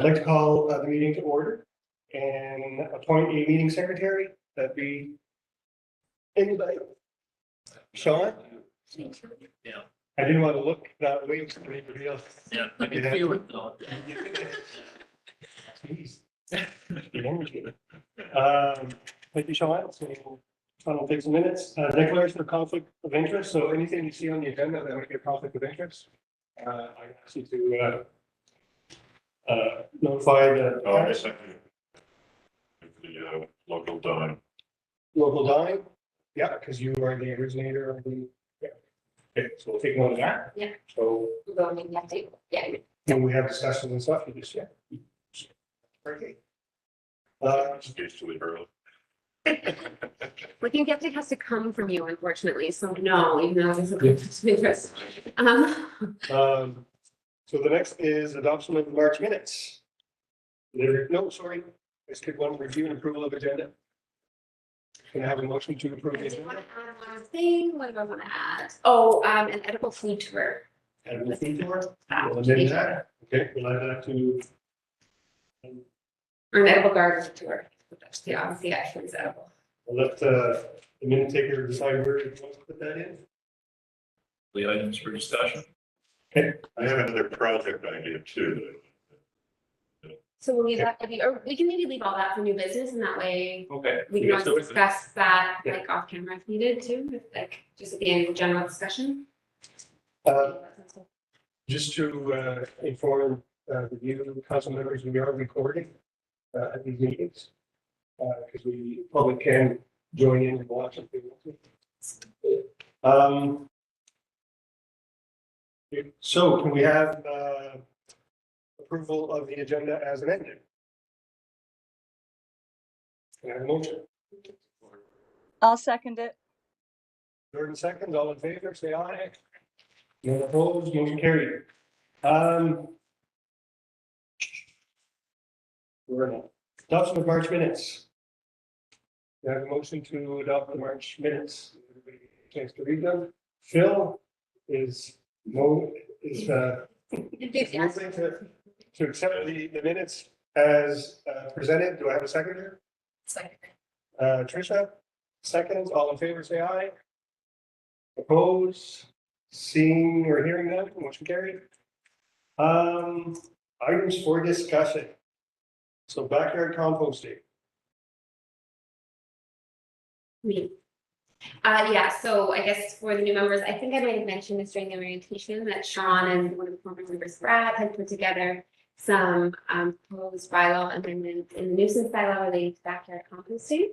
I'd like to call the meeting to order and appoint a meeting secretary. That'd be anybody. Sean? Yeah. I didn't want to look that way for anybody else. Yeah, I can feel it though. Jeez. The energy. Thank you, Sean. So Sean will take some minutes. Declaration of conflict of interest. So anything you see on the agenda that might be a conflict of interest, I ask you to notify the I second the local dime. local dime. Yeah, because you are the originator of the. Yeah. Okay, so we'll take note of that. Yeah. So We're going in that table. Yeah. when we have discussions and stuff, you just, yeah. Okay. Just gets to leave early. We think it has to come from you, unfortunately, so no, even though it's a conflict of interest. So the next is adoption of the March minutes. No, sorry, I skipped one, review and approval of agenda. Can I have a motion to approve the I do want agenda? to add one thing. What do I want to add? Oh, an edible food tour. And the fee for it? Uh, We'll amend that. Okay, we'll add that to. Or an edible garden tour. That's the obviously actually is edible. We'll let the minute taker decide where he wants to put that in. The items for discussion. I have another project idea too. So we'll leave that, or we can maybe leave all that for new business and that way Okay. we can always So discuss that Yeah. like off camera if needed too, if, like just at the end of general discussion. Just to inform the new council members, we are recording at these meetings. Because we public can join in and watch if they want to. So can we have approval of the agenda as amended? Can I have a motion? I'll second it. Jordan seconds, all in favor, say aye. None opposed, motion carried. We're in adoption of March minutes. We have a motion to adopt the March minutes. Everybody get a chance to read them. Phil is Enthusiastic. moving to accept the minutes as presented. Do I have a seconder? Tricia, seconds, all in favor, say aye. Opposed, seeing or hearing none, motion carried. Items for discussion. So backyard composting. Me. Yeah, so I guess for the new members, I think I might have mentioned this during the orientation that Sean and one of the former members, Brad, had put together some proposed bylaw amendments in the nuisance bylaw relating to backyard composting.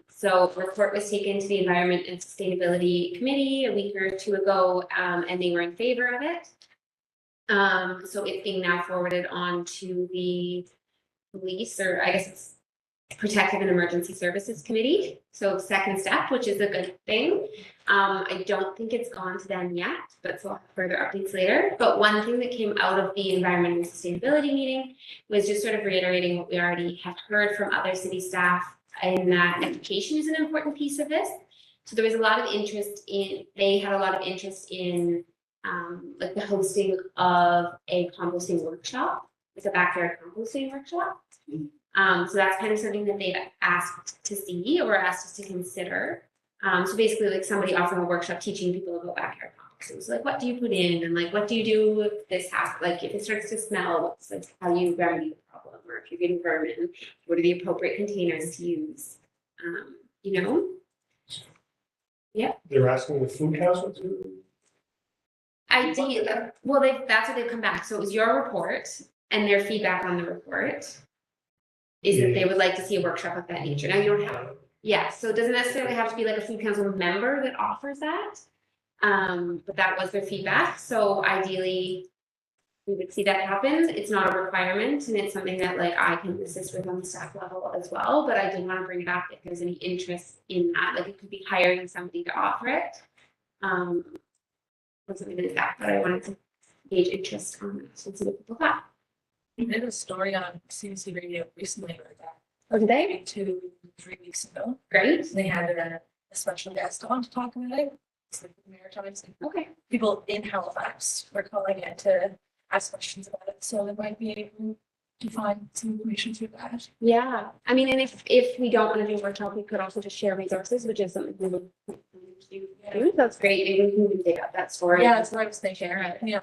So a report was taken to the Environment and Sustainability Committee a week or two ago, and they were in favor of it. So it's being now forwarded on to the police, or I guess it's Protective and Emergency Services Committee. So second step, which is a good thing. I don't think it's gone to them yet, but so I'll have further updates later. But one thing that came out of the Environment and Sustainability meeting was just sort of reiterating what we already have heard from other city staff, in that education is an important piece of this. So there was a lot of interest in, they had a lot of interest in like the hosting of a composting workshop, like a backyard composting workshop. So that's kind of something that they've asked to see or asked us to consider. So basically like somebody offering a workshop teaching people about backyard composting. So like, what do you put in and like, what do you do if this happens? Like if it starts to smell, what's like how you remedy the problem, or if you're getting vermin, what are the appropriate containers to use? You know? Yeah. They're asking the food council to. Well, that's what they've come back. So it was your report and their feedback on the report is that they would like to see a workshop of that nature. Now you don't have, yeah, so it doesn't necessarily have to be like a food council member that offers that. But that was their feedback. So ideally, we would see that happen. It's not a requirement and it's something that like I can assist with on the staff level as well. But I did want to bring it up if there's any interest in that. Like it could be hiring somebody to offer it. Or something like that, but I wanted to gauge interest on it and see what people thought. We did a story on CBC Radio recently about that. Oh, did they? Maybe 2-3 weeks ago. Great. They had a special guest on to talk about it. It's like the Maritimes and Okay. people in Halifax were calling it to ask questions about it, so they might be able to find some information through that. Yeah, I mean, and if we don't want to do a workshop, we could also just share resources, which is something we would do. That's great. Maybe we can dig up that story. Yeah, that's what I was thinking, right? Yeah.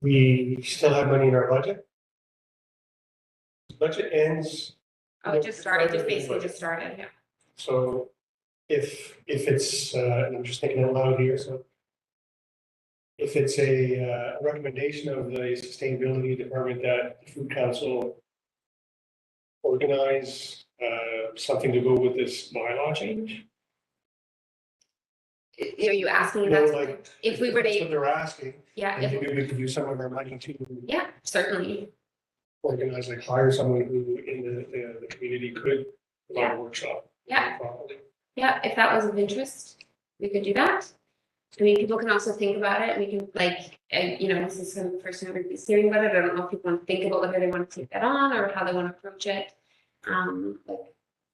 We still have money in our budget. Budget ends, Oh, it just started, just basically just started, yeah. so if it's, and I'm just thinking out loud here, so. If it's a recommendation of the sustainability department that the food council organize something to go with this bylaw change. Are you asking You know, that? like, If we were that's what to, they're asking, yeah, and maybe we could use some of our money to yeah, certainly. organize, like hire someone who in the community could run a workshop. Yeah. properly. Yeah, if that was of interest, we could do that. I mean, people can also think about it. We can like, you know, this is kind of the first time everybody's hearing about it. I don't know if people want to think about whether they want to take that on or how they want to approach it. Like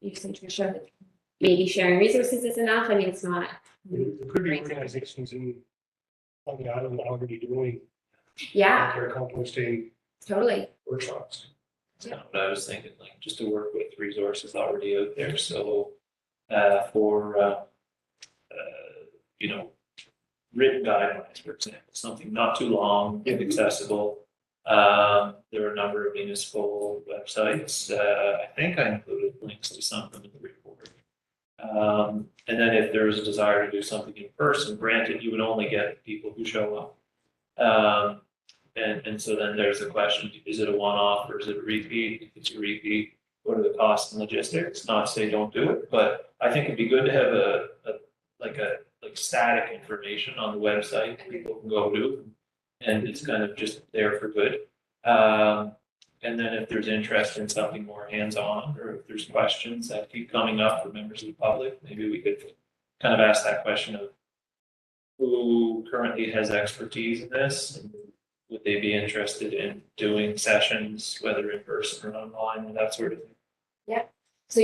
you said, Tricia, like, maybe sharing resources is enough. I mean, it's not. There could be organizations on the island already doing Yeah, their composting totally. workshops. That's kind of what I was thinking, like, just to work with resources already out there, so, for, you know, written guidelines, for example, something not too long, accessible. There are a number of municipal websites, I think I included links to some of them in the report. And then if there's a desire to do something in person, granted, you would only get people who show up. And so then there's the question, is it a one-off or is it a repeat? If it's a repeat, what are the costs and logistics? Not to say don't do it, but I think it'd be good to have a static information on the website people can go to. And it's kind of just there for good. And then if there's interest in something more hands-on, or if there's questions that keep coming up for members of the public, maybe we could kind of ask that question of who currently has expertise in this, and would they be interested in doing sessions, whether in person or online, and that sort of thing. So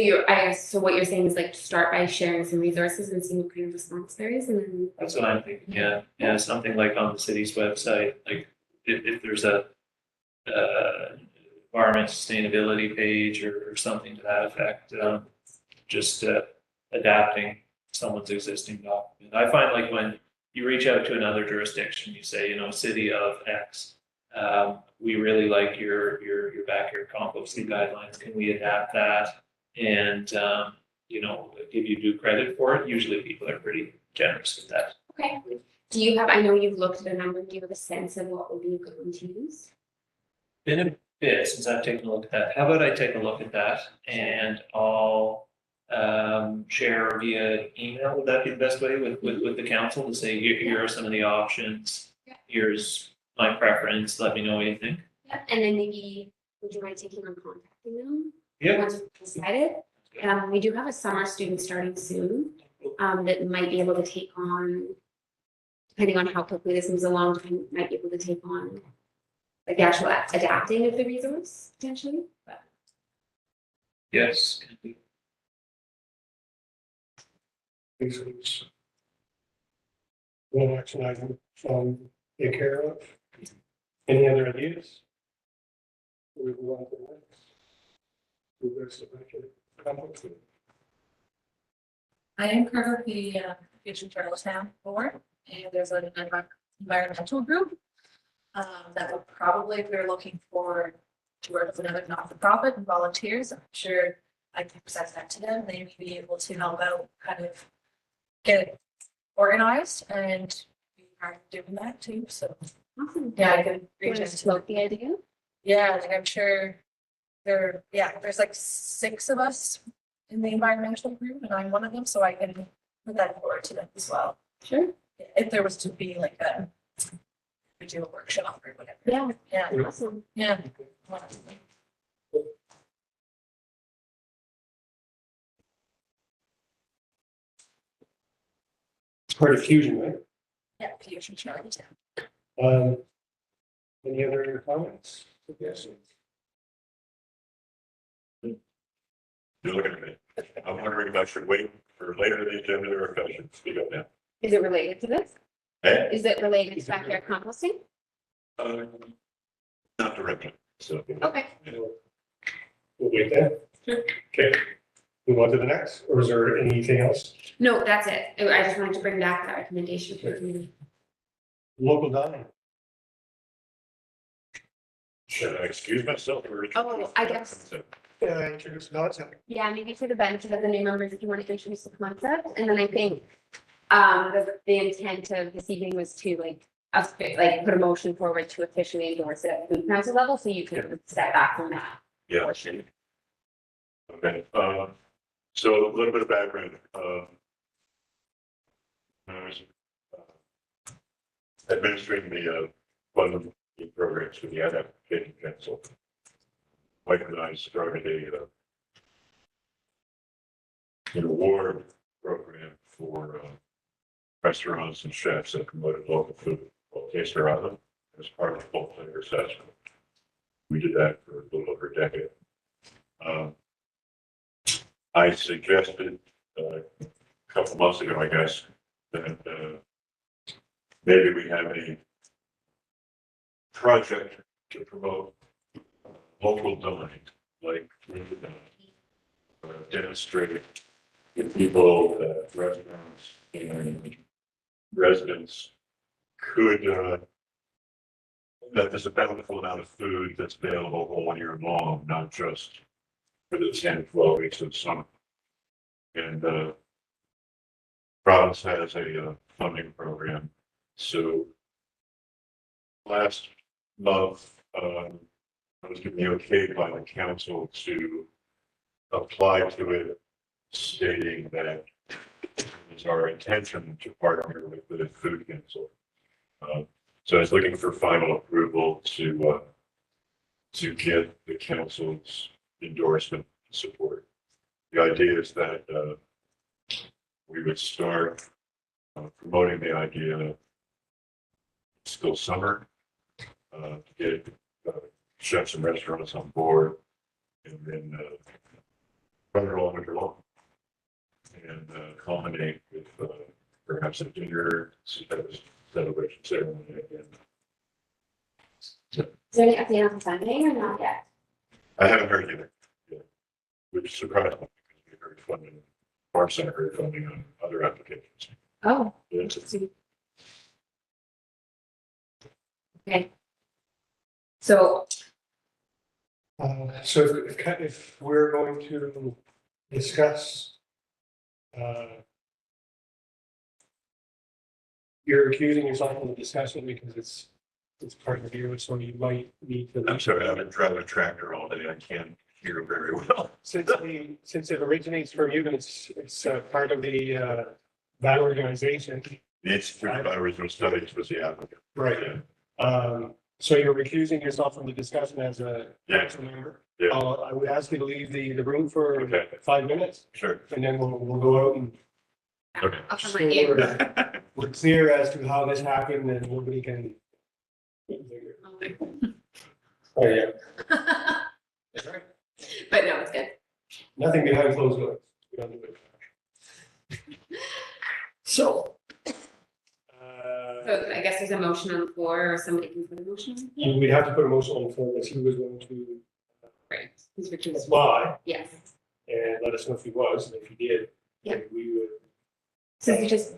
so what you're saying is like start by sharing some resources and seeing what kind of response there is, and then. That's what I'm thinking, yeah, something like on the city's website, like if there's a environment sustainability page or something to that effect, just adapting someone's existing document. I find like when you reach out to another jurisdiction, you say, you know, city of X, we really like your backyard composting guidelines, can we adapt that? And, you know, give you due credit for it. Usually people are pretty generous with that. Okay. Do you have, I know you've looked at a number, do you have a sense of what would be a good one to use? Been a bit since I've taken a look at that. How about I take a look at that and I'll share via email? Would that be the best way with the council to say, here are some of the options? Yeah. Here's my preference. Let me know what you think. Yeah, and then maybe, would you mind taking on contacting them? Yeah. Once you've decided, we do have a summer student starting soon, that might be able to take on, depending on how quickly this moves along, might be able to take on like the actual adapting of the resource potentially, but. Yes. Resource. One action item take care of. Any other ideas? We move on to the next. I am part of the Future Charlottetown board, and there's an environmental group that would probably, if we're looking for to work with another not-for-profit and volunteers, I'm sure I can present that to them. They may be able to help out, kind of get it organized and be part of doing that too. So Awesome. yeah, I could reach out Just to float the idea. Yeah, like I'm sure there's like 6 of us in the environmental group and I'm one of them, so I can put that forward to them as well. Sure. If there was to be like we do a workshop or whatever. Yeah. Yeah, Awesome. yeah. It's part of Fusion, right? Yeah, Future Charlottetown. Any other comments? Suggestions? You're looking at me. I'm wondering if I should wait for later in the agenda or if I should speak up now. Is it related to this? Is it related to backyard composting? Uh, Not directly, so. Okay. We'll wait there. Sure. Okay. Move on to the next, or is there anything else? No, that's it. I just wanted to bring back that recommendation for the community. Local dining. Should I excuse myself or? Oh, I guess. Introduce, no, it's not. Yeah, maybe for the benefit of the new members, if you want to introduce the concept, and then I think the intent of this evening was to put a motion forward to officially endorse it at food council level, so you can step back from that Yeah. portion. Okay, so a little bit of background. I was administering the funding programs for the adaptation council. Mike and I started an award program for restaurants and chefs that promoted local food, called Taster Island, as part of the full flavor assessment. We did that for a little over a decade. I suggested a couple months ago, I guess, that maybe we have a project to promote local dining, like demonstrate to people that restaurants and residents could, that there's a bountiful amount of food that's available all year long, not just for the 10, 12 weeks of summer. And the province has a funding program. So last month, I was given the okay by the council to apply to it, stating that it's our intention to partner with the food council. So I was looking for final approval to get the council's endorsement and support. The idea is that we would start promoting the idea still summer, to get chefs and restaurants on board, and then run it all winter long, and culminate with perhaps a dinner celebration ceremony again. Is there any update on funding or not yet? I haven't heard either, which surprised me because we heard funding, Farm Center heard funding on other applications. Oh, Yeah. interesting. Okay. So, So if we're going to discuss, you're accusing yourself of the discussion because it's part of you, so you might need to. I'm sorry, I've been driving a tractor all day. I can't hear very well. Since it originates from you, and it's part of the that organization. The Institute of Aboriginal Studies was the applicant. Right. So you're recusing yourself from the discussion as a Yeah. council member. Yeah. I would ask you to leave the room for Okay. 5 minutes, Sure. and then we'll go out and Okay. I'll come right here. we're clear as to how this happened, and nobody can. Oh, yeah. That's right. But no, it's good. Nothing behind closed doors. We don't do it. So. So I guess there's a motion on the floor, or somebody can put a motion on the floor. We'd have to put a motion on the floor, as he was going to Right. He's recused. apply, Yes. and let us know if he was, and if he did. Yeah. then we would. So you just,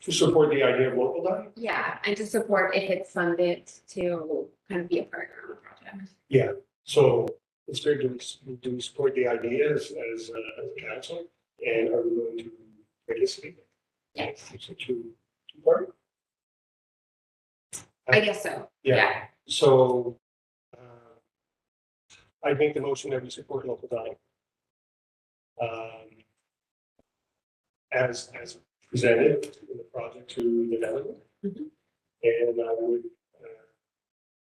To support the idea of local dining? yeah, and to support if it's funded to kind of be a partner on the project. Yeah, so it's fair, do we support the idea as a council, and are we going to participate? Yes, It's a two-part? I guess so. Yeah, so I make the motion that we support local dining. As presented in the project to the development. Mhm. And I would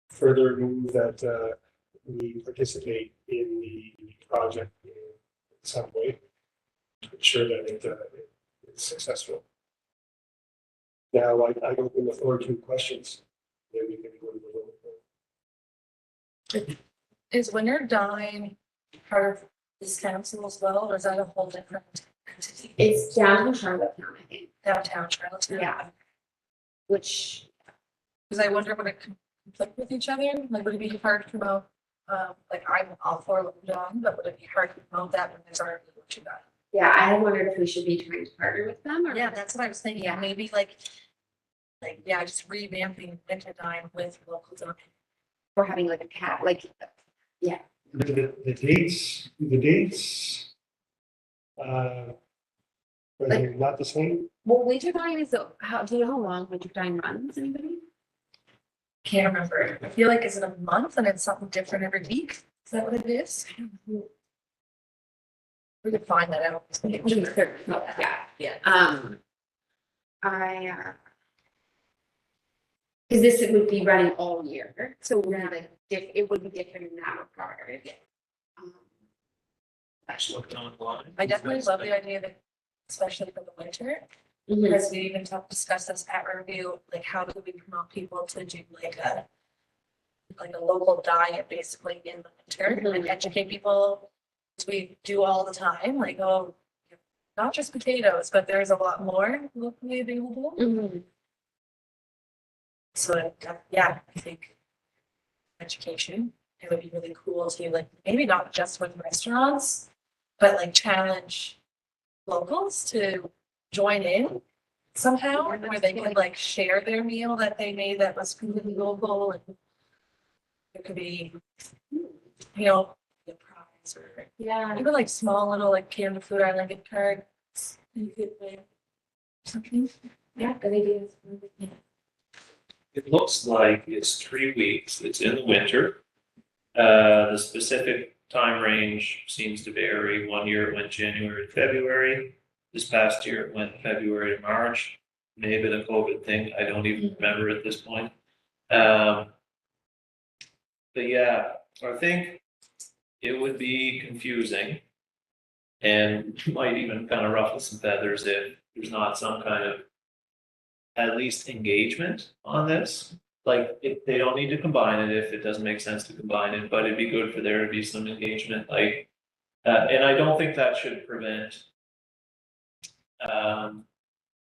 further move that we participate in the project in some way to ensure that it's successful. Now, I open the floor to questions. Then we can go to the vote. Is Winter Dine part of this council as well, or is that a whole different entity? It's downtown Charlottetown, I think. Downtown Charlottetown? Yeah. which, Because I wonder would it conflict with each other? Like, would it be hard to promote, like, I'm all for Little John, but would it be hard to promote that when there's already what you got? yeah, I had wondered if we should be trying to partner with them or. Yeah, that's what I was thinking. Yeah. Maybe yeah, just revamping Winter Dine with local John. Or having like a cat, like, The dates. Are they not the same? well, Winter Dine is, how, do you know how long Winter Dine runs, anybody? Can't remember. I feel like is it a month and it's something different every week? Is that what it is? We could find that out. Yeah. Cause this would be running all year, so it would be like, it would be different in that regard. Actually, looking online. I definitely love the idea that, especially for the winter, Mhm. because we even discussed this at review, like how do we promote people to do like a local diet basically in the winter and educate people. As we do all the time, like, oh, not just potatoes, but there's a lot more locally available. Mhm. So yeah, I think education, it would be really cool to like, maybe not just with restaurants, but like challenge locals to join in somehow, where they could like share their meal that they made that was completely local, and it could be, you know, a prize or Yeah. even like small little like canned food island gift cards. You could like something. Yeah, good ideas. It looks like it's 3 weeks. It's in the winter. The specific time range seems to vary. One year it went January to February. This past year it went February to March. Maybe the COVID thing, I don't even remember at this point. But yeah, I think it would be confusing and might even kind of ruffle some feathers if there's not some kind of at least engagement on this. Like, if they don't need to combine it if it doesn't make sense to combine it, but it'd be good for there to be some engagement, like, and I don't think that should prevent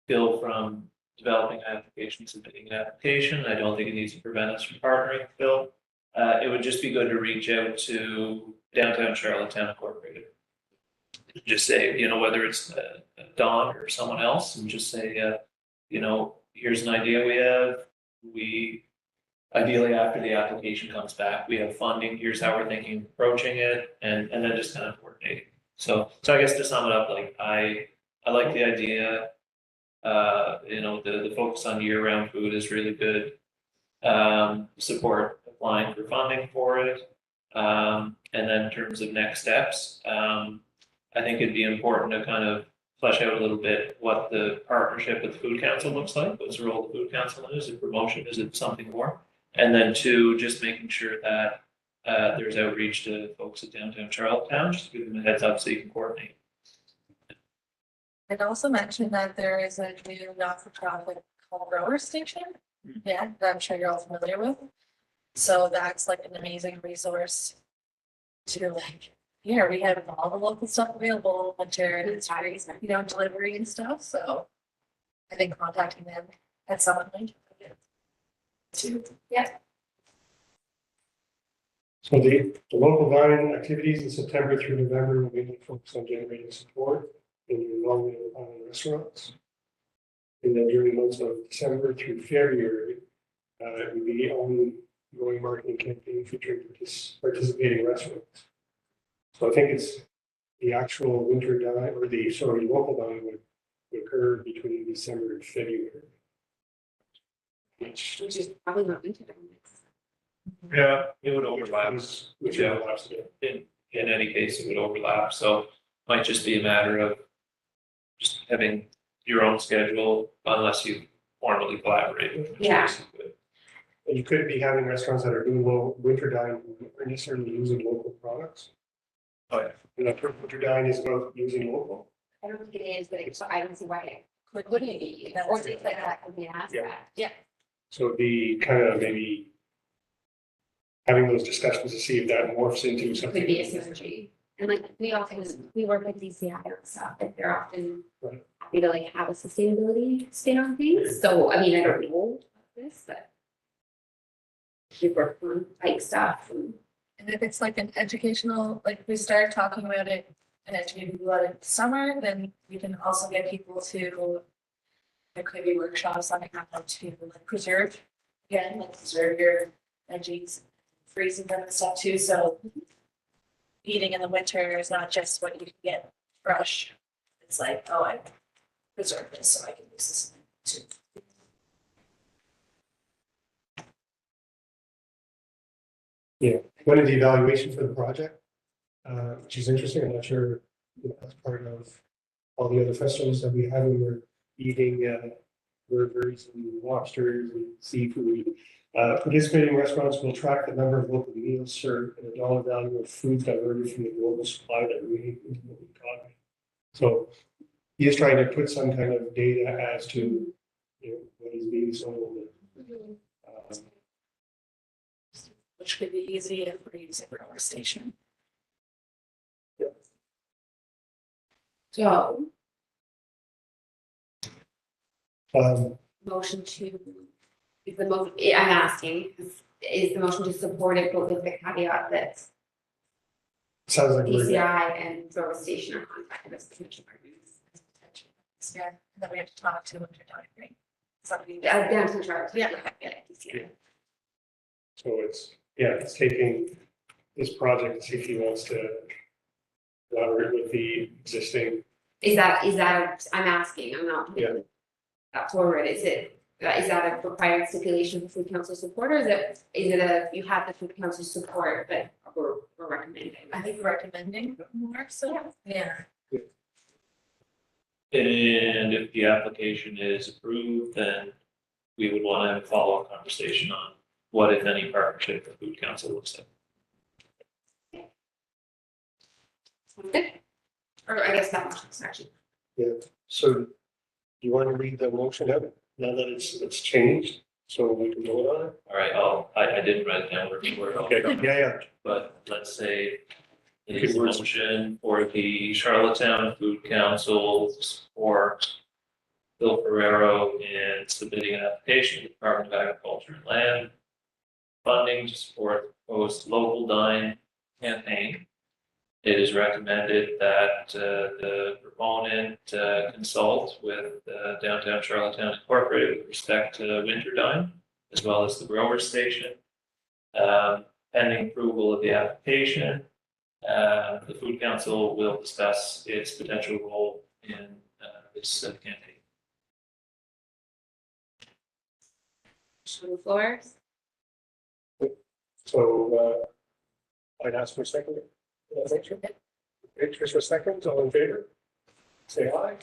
Bill from developing an application, submitting an application. I don't think it needs to prevent us from partnering with Bill. It would just be good to reach out to Downtown Charlottetown Incorporated. Just say, you know, whether it's Don or someone else, and just say, you know, here's an idea we have. We, ideally after the application comes back, we have funding, here's how we're thinking of approaching it, and then just kind of coordinating. So I guess to sum it up, like, I like the idea. You know, the focus on year-round food is really good. Support applying for funding for it. And then in terms of next steps, I think it'd be important to kind of flesh out a little bit what the partnership with the Food Council looks like. What's the role of the Food Council is it promotion? Is it something more? And then two, just making sure that there's outreach to folks at downtown Charlottetown, just to give them a heads up so you can coordinate. I'd also mention that there is a new not-for-profit called Grower Station. Yeah, that I'm sure you're all familiar with. So that's like an amazing resource to like, here we have all the local stuff available, winter, and it's great, you know, delivery and stuff. So I think contacting them at some point. Yeah. So the local dining activities in September through November will mainly focus on generating support in the involvement of restaurants. And then during the months of December through February, it will be ongoing marketing campaign featuring participating restaurants. So I think it's the actual winter dine or the local dine would occur between December and February. Which is probably not Winter Dine. Yeah, it would overlap. Which Yeah. overlaps again. In any case, it would overlap. So might just be a matter of just having your own schedule unless you formally collaborate with. Yeah. And you could be having restaurants that are doing winter dine, who aren't necessarily using local products. Oh, yeah. And I think winter dine is about using local. I don't think it is, but I don't see why it couldn't be, or things like that could be an aspect. Yeah. So it'd be kind of maybe having those discussions to see if that morphs into something. Could be a synergy. And like, we work with DCI and stuff, and they're often Right. happy to like have a sustainability spin on things, so, I mean, I don't know this, but. We work on bike stuff and. And if it's like an educational, like we start talking about it and educate people about it this summer, then we can also get people to. There could be workshops on how to like preserve, again, like preserve your veggies, freezing them and stuff too, so. Eating in the winter is not just what you can get fresh. It's like, oh, I preserve this so I can use this too. Yeah, what is the evaluation for the project? Which is interesting, I'm not sure, you know, that's part of all the other festivals that we have, when we're eating, burgers and lobsters and seafood. Participating restaurants will track the number of local meals served and the dollar value of foods diverted from the global supply that we into the economy. So he is trying to put some kind of data as to, you know, what is being sold. Which could be easy if we're using our station. So, Um, motion to, is the mo, I'm asking, is the motion to support it, but with the caveat that sounds like we're, DCI and Grove Station are contacted as potential partners? Yeah, that we have to talk to when they're done, right? Somebody. Down to the chart. Yeah. DCI. so it's taking this project to see if he wants to collaborate with the existing. Is that, I'm asking, I'm not putting that forward, is that a required stipulation for food council support, or is it you have the food council support, but we're recommending? I think recommending more, so, yeah. And if the application is approved, then we would want to have a follow-up conversation on what, if any, partnership the food council looks like. Good. Or I guess that motion, actually. So you want to read the motion out now that it's changed, so we can vote on it? All right, I didn't write it down word for word. Okay, yeah, But let's say it Good is a words. motion for the Charlottetown Food Council or Bill Ferrero in submitting an application to the Department of Agriculture and Land funding to support the proposed local dine campaign. It is recommended that the proponent consult with Downtown Charlottetown Incorporated with respect to Winter Dine, as well as the grower station. Pending approval of the application, the Food Council will discuss its potential role in this campaign. On the floor. so I'd ask for a second. Interest for seconds, all in favor? Say aye.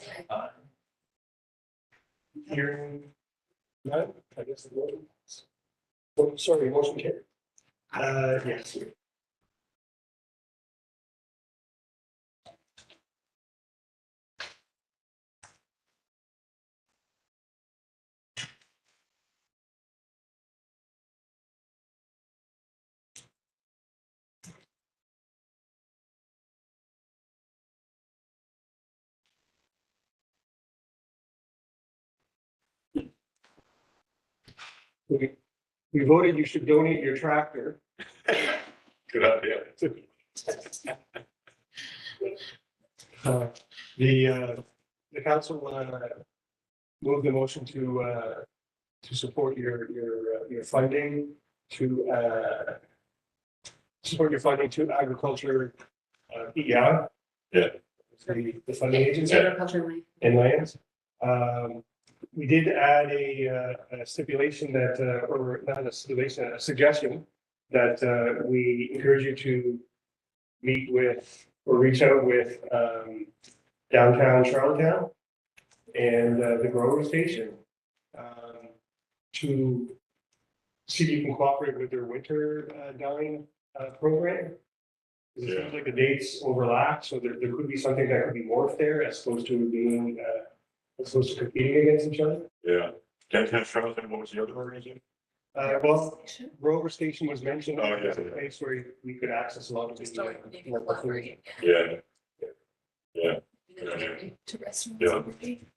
Hearing none, I guess the vote. Oh, sorry, motion carried. Yes. We voted you should donate your tractor. Good idea. The council move the motion to support your funding to agriculture, yeah. Yeah. The funding agency Agriculture land. and lands. We did add a stipulation that, or not a stipulation, a suggestion that we encourage you to meet with or reach out with downtown Charlottetown and the grower station to see if you can cooperate with their winter dine program. It seems like the dates overlap, so there could be something that could be morphed there as opposed to being as opposed to competing against each other. Yeah. Downtown Charlottetown, what was the other organization? Well, Rover Station was mentioned Oh, yeah. as a place where we could access a lot of Just the. don't maybe local food. collaborate. Yeah. Yeah, To restaurants. Yeah. would be-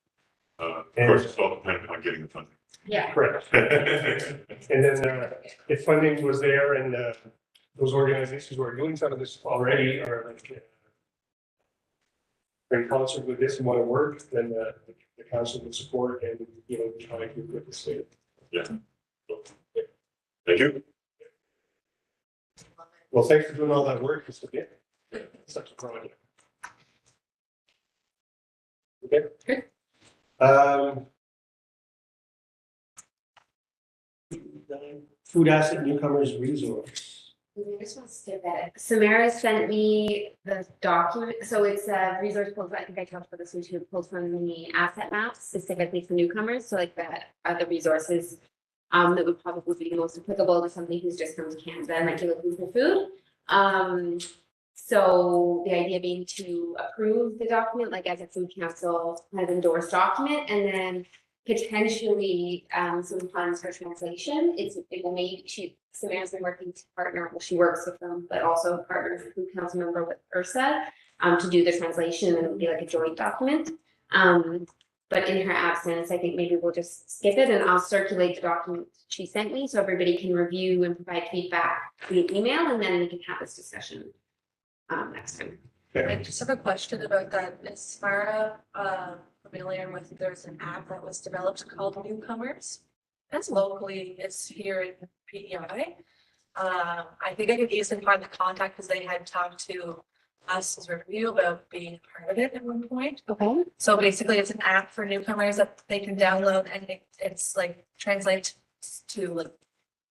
of course, it's all dependent on getting the funding. Yeah. Correct. And then, if funding was there and, those organizations who are doing some of this already are like, in concert with this and want to work, then, the council would support and, you know, try to with the state. Thank you. Well, thanks for doing all that work. It's okay. Such a project. Okay. Good. Food asset newcomers resource. I just want to say that Samara sent me the document, so it's a resource pulled, I think I talked about this when she pulled from the asset map specifically for newcomers, so like that are the resources. That would probably be the most applicable to somebody who's just come to Canada and might be looking for food. So the idea being to approve the document, like as a food council has endorsed document, and then potentially some funds for translation. It will make, Samara's been working to partner, well, she works with them, but also partner as a food council member with Ursa to do the translation, and it would be like a joint document. But in her absence, I think maybe we'll just skip it and I'll circulate the document she sent me so everybody can review and provide feedback via email, and then we can have this discussion next time. I just have a question about that. Is Samara familiar with, there's an app that was developed called Newcomers? That's locally, it's here in PEI. I think I could easily find the contact because they had talked to us as a review about being part of it at one point. Okay. So basically it's an app for newcomers that they can download, and it's like translates to like,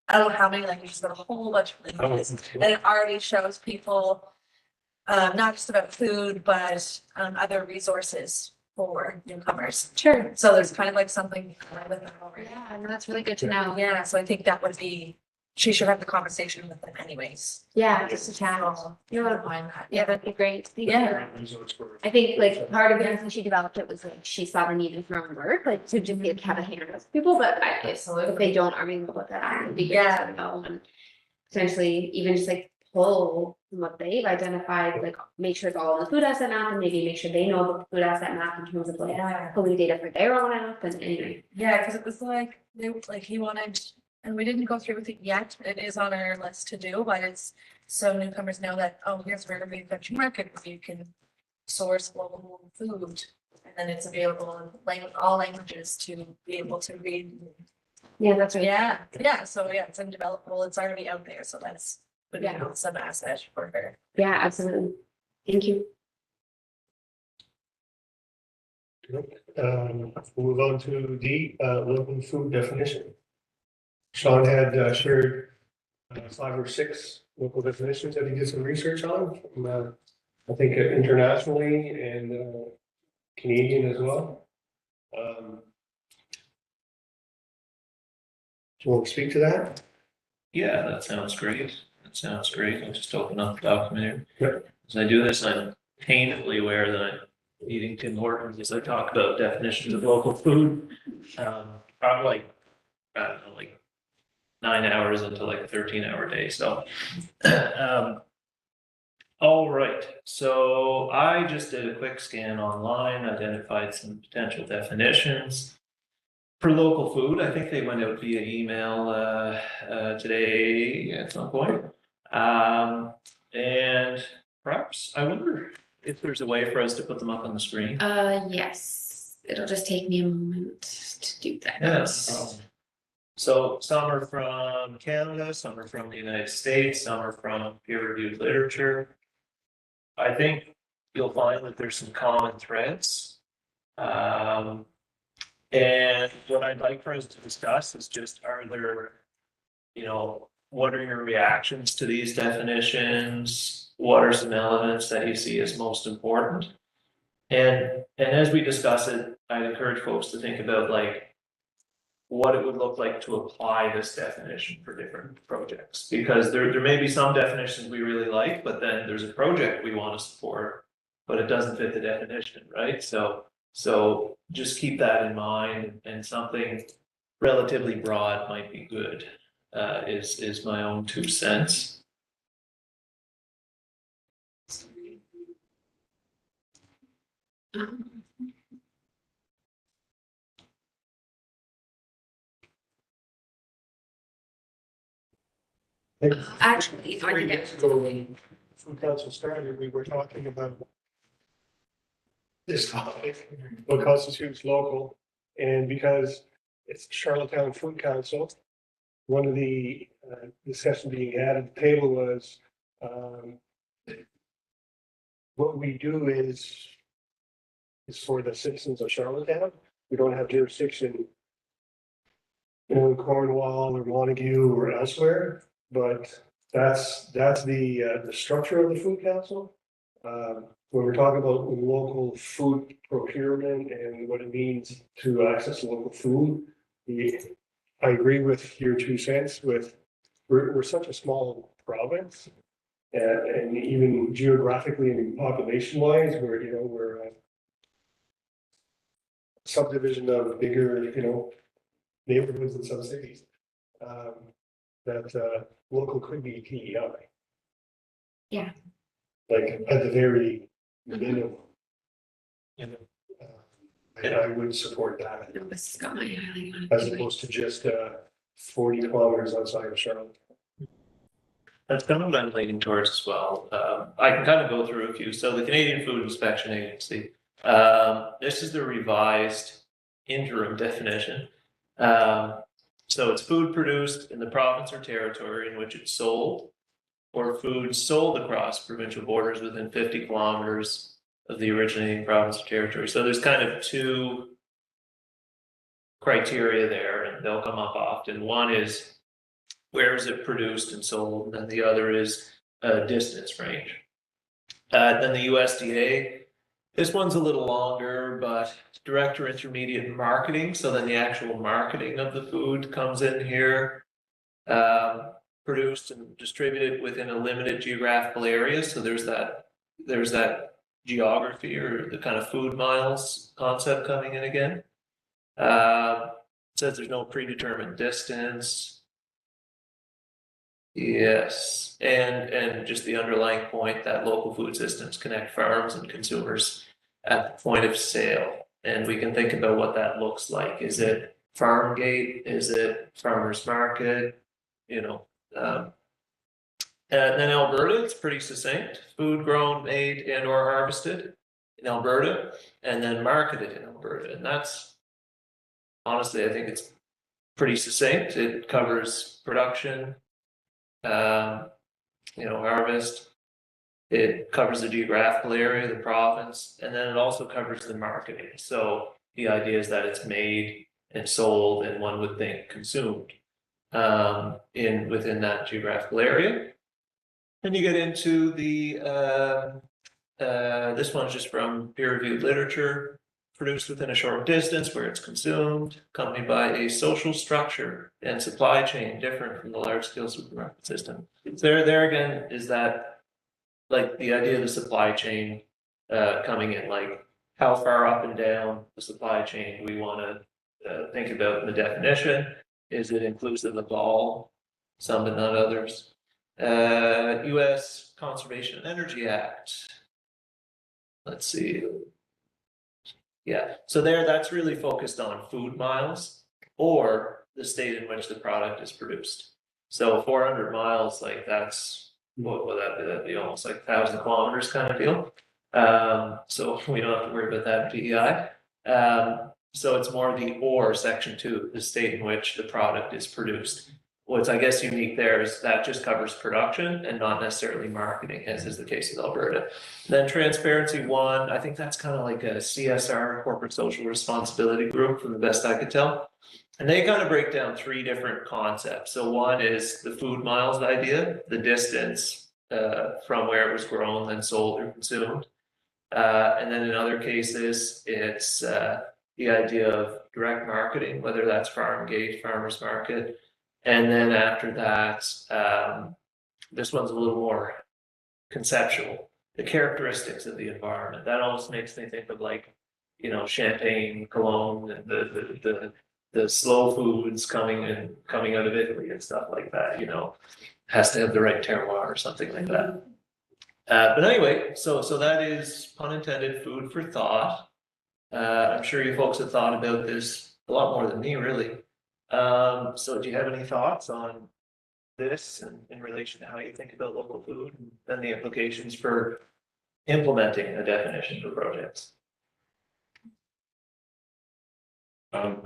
I don't know how many languages, but a whole bunch of languages. And it already shows people, not just about food, but other resources for newcomers. Sure. So there's kind of like something with them already. Yeah, no, that's really good to know. Yeah, so I think that would be, she should have the conversation with them anyways. Yeah, just a chat. So, You know, mind that. yeah, that'd be great. Thank you. Yeah. Resource for. I think like part of the reason she developed it was like she saw the need in her own work, like to just be have a hand with people, but if they don't already know about that, it would be great Yeah. to know, and potentially even just like pull from what they've identified, like make sure it's all in the food asset map, and maybe make sure they know about the food asset map in terms of like pulling data for their own app, and anyway. Yeah, because it was like, they, like he wanted, and we didn't go through with it yet. It is on our list to do, but it's so newcomers know that, oh, here's where to be a country market where you can source local food. And then it's available in all languages to be able to read. Yeah, that's right. Yeah, yeah, so yeah, it's undevelopable. It's already out there, so that's would be Yeah. some asset for her. Yeah, absolutely. Thank you. We'll move on to D, local food definition. Sean had shared 5 or 6 local definitions that he did some research on, from, I think internationally and Canadian as well. Do you want to speak to that? Yeah, that sounds great. That sounds great. I'll just open up the document here. Yep. As I do this, I'm painfully aware that I'm eating Tim Hortons as I talk about definitions of local food. Probably like, I don't know, like 9 hours into like a 13-hour day, so. All right, so I just did a quick scan online, identified some potential definitions. For local food, I think they went out via email today at some point. And perhaps, I wonder if there's a way for us to put them up on the screen. Yes, it'll just take me a moment to do that. Yes. So some are from Canada, some are from the United States, some are from peer-reviewed literature. I think you'll find that there's some common threads. And what I'd like for us to discuss is just, are there, what are your reactions to these definitions? What are some elements that you see as most important? And as we discuss it, I'd encourage folks to think about like what it would look like to apply this definition for different projects. Because there may be some definitions we really like, but then there's a project we want to support, but it doesn't fit the definition, right? So just keep that in mind, and something relatively broad might be good. is my own 2 cents. Actually, I 3 can years ago, when Food Council started, we were talking about this topic, what constitutes local, and because it's Charlottetown Food Council, one of the discussions being had at the table was, what we do is for the citizens of Charlottetown. We don't have jurisdiction, in Cornwall or Montague or elsewhere, but that's the structure of the food council. When we're talking about local food procurement and what it means to access local food, I agree with your 2 cents with, we're such a small province. And even geographically and population wise, we're a subdivision of bigger, neighborhoods in some cities. That local could be PEI. Yeah. Like at the very minimum. Yeah. I would support that No, this has got my highlight on it. as anyway. opposed to just 40 kilometers outside of Charlotte. That's kind of what I'm leaning towards as well. I can kind of go through a few. So the Canadian Food Inspection Agency, this is the revised interim definition. So it's food produced in the province or territory in which it's sold, or food sold across provincial borders within 50 kilometers of the originating province or territory. So there's kind of 2 criteria there, and they'll come up often. One is where is it produced and sold, and then the other is distance range. Then the USDA, this one's a little longer, but director intermediate marketing. So then the actual marketing of the food comes in here. Produced and distributed within a limited geographical area. So there's that geography or the kind of food miles concept coming in again. Says there's no predetermined distance. Yes, and just the underlying point that local food systems connect farms and consumers at the point of sale. And we can think about what that looks like. Is it farm gate? Is it farmer's market? And then Alberta, it's pretty succinct. Food grown, made, and or harvested in Alberta, and then marketed in Alberta. And that's, honestly, I think it's pretty succinct. It covers production, harvest. It covers the geographical area, the province, and then it also covers the marketing. So the idea is that it's made and sold, and one would think consumed within that geographical area. Then you get into the this one's just from peer-reviewed literature. Produced within a short distance where it's consumed, accompanied by a social structure and supply chain different from the large-scale supermarket system. So there again is that, like, the idea of the supply chain coming in, like how far up and down the supply chain do we want to think about in the definition? Is it inclusive of all, some but not others? U.S. Conservation and Energy Act. Let's see. Yeah, so that's really focused on food miles or the state in which the product is produced. So 400 miles, like that's, what would that be? That'd be almost like 1,000 kilometers kind of deal. So we don't have to worry about that in PEI. So it's more the or section 2, the state in which the product is produced. What's, I guess, unique there is that just covers production and not necessarily marketing, as is the case with Alberta. Then transparency 1, I think that's kind of like a CSR, corporate social responsibility group, from the best I could tell. And they kind of break down 3 different concepts. So one is the food miles idea, the distance from where it was grown, then sold or consumed. And then in other cases, it's the idea of direct marketing, whether that's farm gate, farmer's market. And then after that, this one's a little more conceptual, the characteristics of the environment. That almost makes me think of, like, Champagne, Cologne, and the the slow foods coming out of Italy and stuff like that, has to have the right terroir or something like that. But anyway, so that is, pun intended, food for thought. I'm sure you folks have thought about this a lot more than me, really. So do you have any thoughts on this in relation to how you think about local food and the implications for implementing a definition for projects?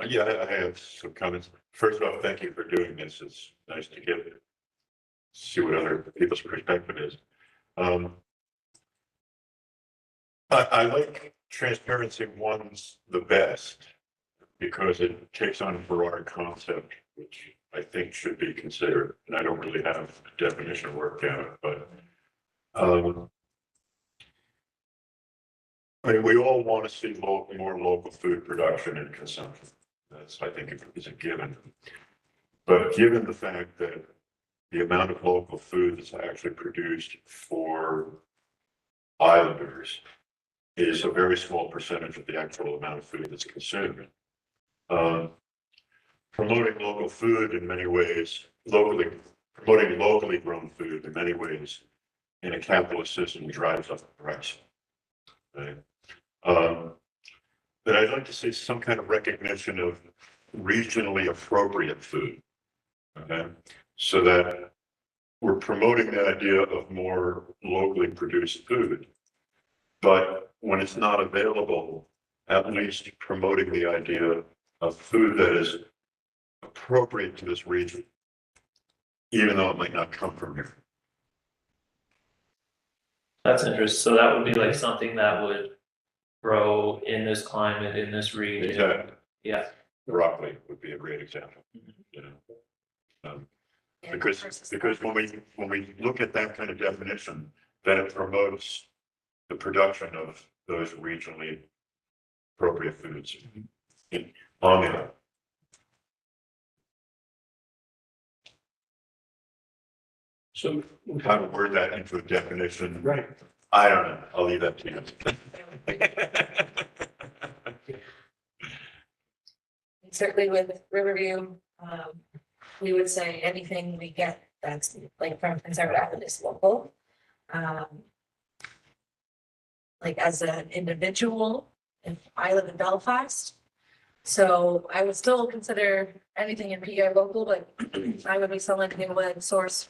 Yeah, I have some comments. First off, thank you for doing this. It's nice to see what other people's perspective is. I like transparency one's the best because it takes on a broader concept, which I think should be considered. And I don't really have a definition worked out, but I mean, we all want to see more local food production and consumption. That's, I think, is a given. But given the fact that the amount of local food that's actually produced for islanders is a very small percentage of the actual amount of food that's consumed. Promoting local food in many ways, promoting locally grown food in many ways in a capitalist system drives up the price. Right? But I'd like to see some kind of recognition of regionally appropriate food. Okay, so that we're promoting the idea of more locally produced food, but when it's not available, at least promoting the idea of food that is appropriate to this region, even though it might not come from here. That's interesting. So that would be like something that would grow in this climate, in this region. Exactly. Yeah. Broccoli would be a great example. You know, because when we look at that kind of definition, then it promotes the production of those regionally appropriate foods on the island. So how to word that into a definition? Right. I don't know. I'll leave that to you. Certainly with Riverview, we would say anything we get that's like from Conservative Island is local. Like as an individual, and I live in Belfast. So I would still consider anything in PEI local, but I would be someone who would source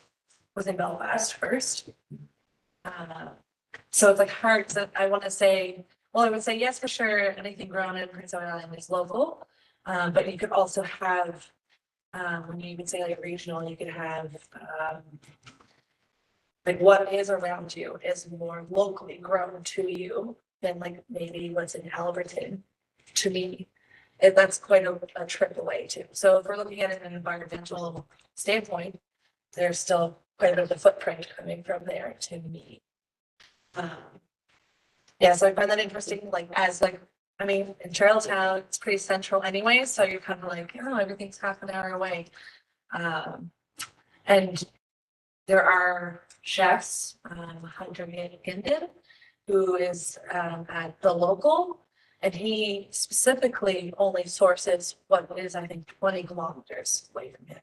within Belfast first. So it's like hard that I want to say, well, I would say yes, for sure, anything grown in Prince Edward Island is local. But you could also have, when you would say like regional, you could have, like what is around you is more locally grown to you than like maybe what's in Alberton to me. And that's quite a trip away too. So if we're looking at it in an environmental standpoint, there's still quite a bit of a footprint coming from there to me. Yeah, so I find that interesting, like as like, I mean, in Charlottetown, it's pretty central anyway, so you're kind of like, oh, everything's half an hour away. And there are chefs, Hunter Gindin, who is at the local, and he specifically only sources what is, I think, 20 kilometers away from him.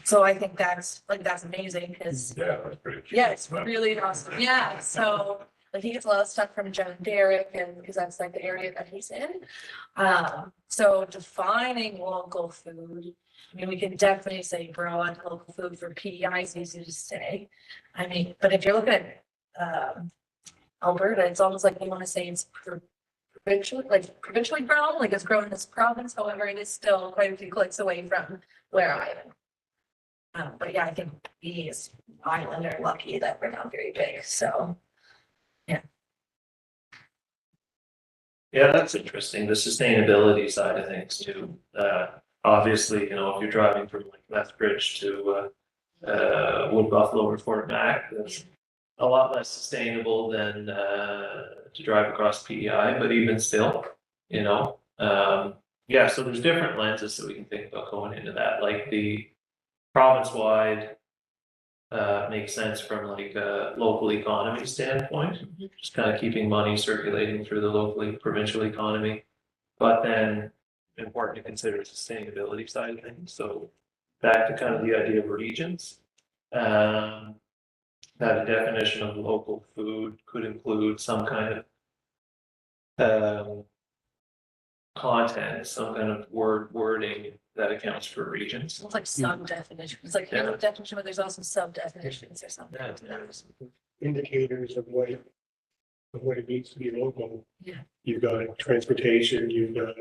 So I think that's amazing because Yeah, that's great. yeah, it's really awesome. Yeah, so like he gets a lot of stuff from John Derrick, and because that's like the area that he's in. So defining local food, I mean, we can definitely say broad local food for PEI is easy to say. I mean, but if you're looking at Alberta, it's almost like you want to say it's provincially grown, like it's grown in this province. However, it is still quite a few clicks away from where I am. But yeah, I think we as Island are lucky that we're not very big. So yeah. Yeah, that's interesting. The sustainability side of things too. Obviously, if you're driving from like Lethbridge to Wood Buffalo or Fort Mac, that's a lot less sustainable than to drive across PEI, but even still, yeah, so there's different lenses that we can think about going into that, like the province-wide makes sense from like a local economy standpoint, just kind of keeping money circulating through the locally provincial economy. But then important to consider the sustainability side of things. So back to kind of the idea of regions. That a definition of local food could include some kind of content, some kind of wording that accounts for regions. It's like sub definition. It's like here's a definition, but there's also sub definitions or something. Indicators of what it means to be local. Yeah. You've got transportation, you've got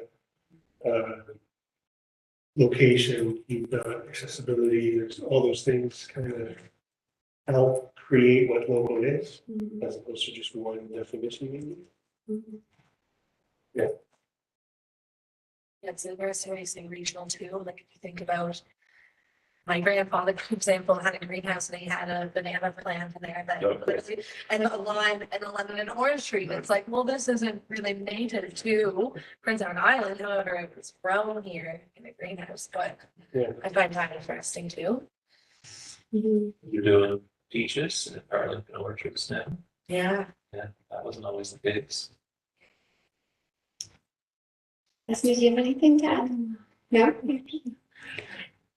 location, you've got accessibility, there's all those things kind of help create what local is, as opposed to just one definition maybe. Yeah, it's very using regional too. Like if you think about my grandfather, for example, had a greenhouse and he had a banana plant in there that and a lime and a lemon and orange tree. It's like, well, this isn't really native to Prince Edward Island. However, it was grown here in a greenhouse, but I find that interesting too. You're doing peaches and Arlington orchards now. Yeah. Yeah, that wasn't always the case. Do you have anything to add? No?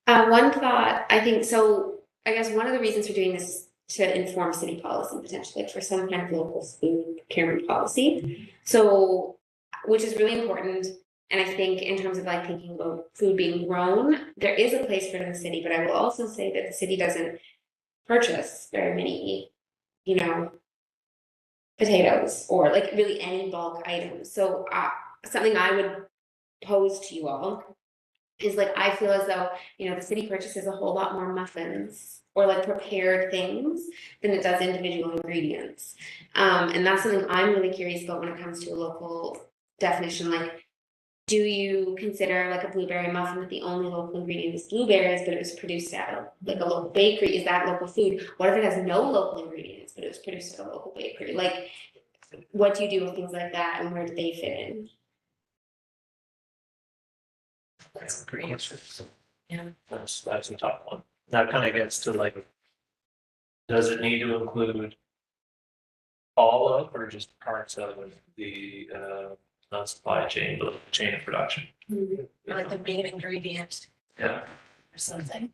One thought, I think, so I guess one of the reasons for doing this is to inform city policy potentially for some kind of local food procurement policy. So, which is really important. And I think in terms of like thinking about food being grown, there is a place for it in the city, but I will also say that the city doesn't purchase very many, potatoes or like really any bulk items. So something I would pose to you all is like, I feel as though, the city purchases a whole lot more muffins or like prepared things than it does individual ingredients. And that's something I'm really curious about when it comes to a local definition. Like, do you consider like a blueberry muffin that the only local ingredient is blueberries, but it was produced at like a local bakery? Is that local food? What if it has no local ingredients, but it was produced at a local bakery? Like, what do you do with things like that, and where do they fit in? That's great. Yeah, that's a tough one. That kind of gets to like, does it need to include all of or just parts of the not supply chain, but the chain of production? Like the main ingredient. Yeah. Or something.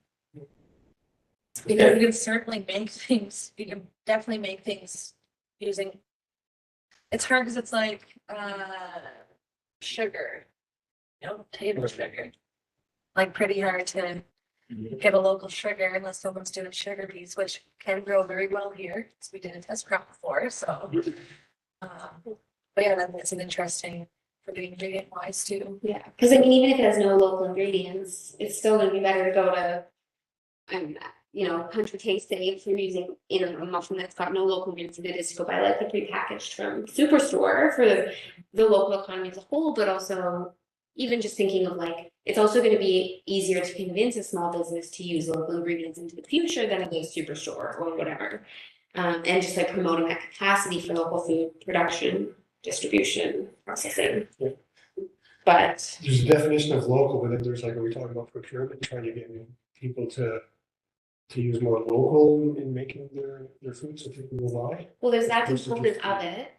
Because you can certainly make things, you can definitely make things using. It's hard because it's like sugar, table sugar. Like pretty hard to get a local sugar unless someone's doing sugar beets, which can grow very well here. So we did a test crop before, so. But yeah, that's an interesting for the ingredient wise too. Yeah, because I mean, even if it has no local ingredients, it's still going to be better to go to, country tasting if you're using, a muffin that's got no local ingredients than it is to go buy like the prepackaged from Superstore for the local economy as a whole, but also even just thinking of like, it's also going to be easier to convince a small business to use local ingredients into the future than it is Superstore or whatever. And just like promoting that capacity for local food production, distribution, processing. Yeah. But there's a definition of local, but then there's like, are we talking about procurement, trying to get people to use more local in making their food so people will buy? well, there's that component of it.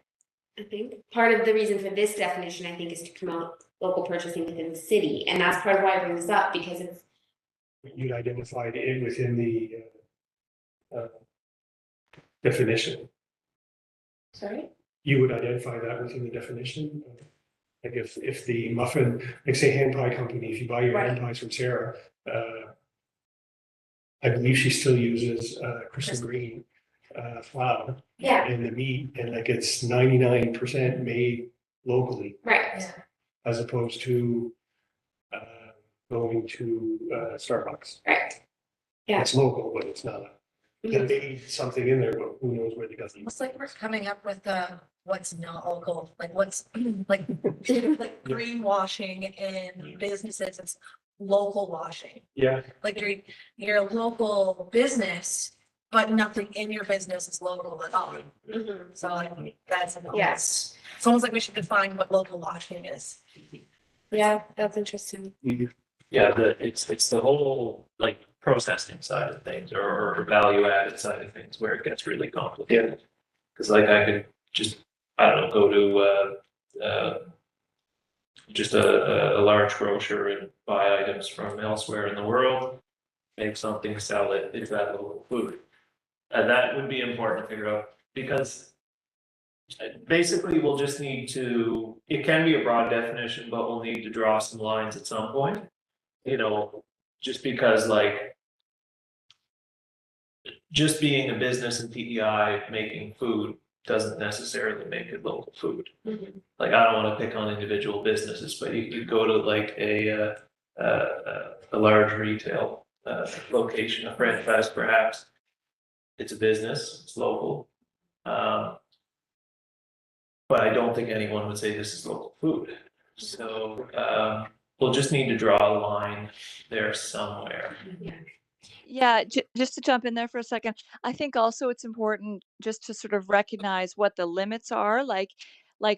I think part of the reason for this definition, I think, is to promote local purchasing within the city, and that's part of why I bring this up, because it's. You'd identified it within the definition. Sorry? You would identify that within the definition. Like if the muffin, like say hand pie company, if you buy your hand pies from Sarah, I believe she still uses crystal green flour in the meat, and like it's 99% made locally, Right. as opposed to going to Starbucks. Right. Yeah. It's local, but it's not. They made something in there, but who knows where they got the. It's like we're coming up with what's not local, like what's like greenwashing in businesses. It's local washing. Yeah. Like you're a local business, but nothing in your business is local at all. So like that's Yes. It's almost like we should define what local washing is. Yeah, that's interesting. Yeah, it's the whole like processing side of things or value added side of things where it gets really complicated. Because like I could just, I don't know, go to just a large grocer and buy items from elsewhere in the world, make something, sell it, is that local food? And that would be important to figure out, because basically we'll just need to, it can be a broad definition, but we'll need to draw some lines at some point. You know, just because like, just being a business in PEI making food doesn't necessarily make it local food. Mhm. Like, I don't wanna pick on individual businesses, but you could go to like a large retail location, a franchise perhaps. It's a business, it's local. But I don't think anyone would say this is local food. So we'll just need to draw a line there somewhere. Yeah, just to jump in there for a second, I think also it's important just to sort of recognize what the limits are. Like I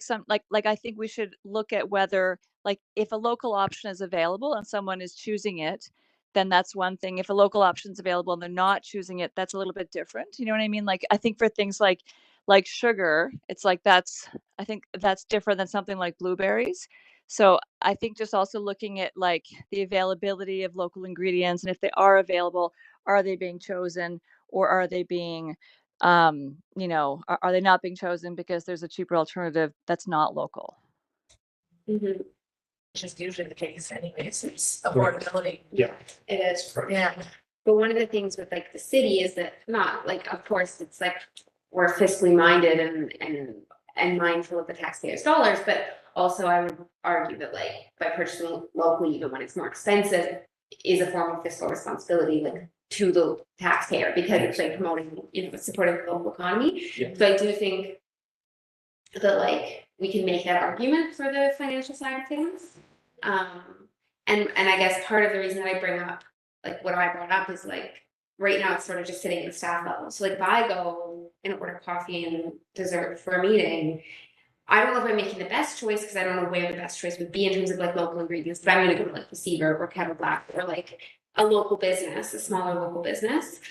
think we should look at whether, like, if a local option is available and someone is choosing it, then that's one thing. If a local option is available and they're not choosing it, that's a little bit different. You know what I mean? Like, I think for things like sugar, it's like I think that's different than something like blueberries. So I think just also looking at like the availability of local ingredients, and if they are available, are they being chosen, or are they being, are they not being chosen because there's a cheaper alternative that's not local? Mhm. Which is usually the case anyways, it's Correct. affordability. Yeah. It is. Yeah. But one of the things with like the city is that not like, of course, it's like we're fiscally minded and mindful of the taxpayers' dollars, but also I would argue that like by purchasing locally, even when it's more expensive, is a form of fiscal responsibility like to the taxpayer because it's like promoting, supporting the local economy. Yeah. So I do think that like we can make that argument for the financial side of things. And I guess part of the reason that I bring up like what I brought up is like right now it's sort of just sitting at staff level. So like if I go and order coffee and dessert for a meeting, I don't know if I'm making the best choice because I don't know where the best choice would be in terms of like local ingredients, but I'm gonna go to like the Cedar or Kettle Black or like a local business, a smaller local business.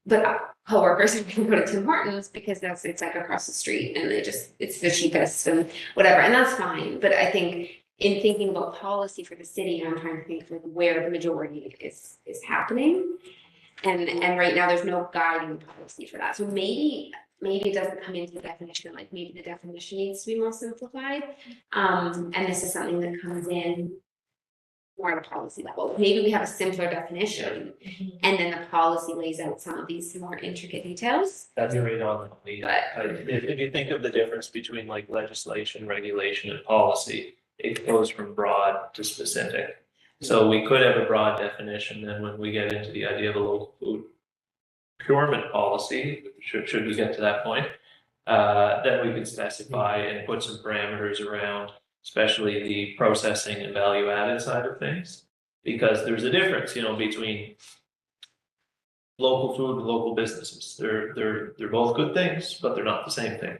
But coworkers are gonna go to Tim Hortons because it's like across the street and it's the cheapest and whatever, and that's fine. But I think in thinking about policy for the city, I'm trying to think of like where the majority is happening. And right now, there's no guiding policy for that. So maybe it doesn't come into the definition, like maybe the definition needs to be more simplified. And this is something that comes in more at a policy level. Maybe we have a simpler definition and then the policy lays out some of these more intricate details. That's right on the, if you think of the difference between like legislation, regulation and policy, it goes from broad to specific. So we could have a broad definition, then when we get into the idea of a local food procurement policy, should we get to that point, then we could specify and put some parameters around, especially the processing and value added side of things. Because there's a difference, between local food and local businesses. They're both good things, but they're not the same thing.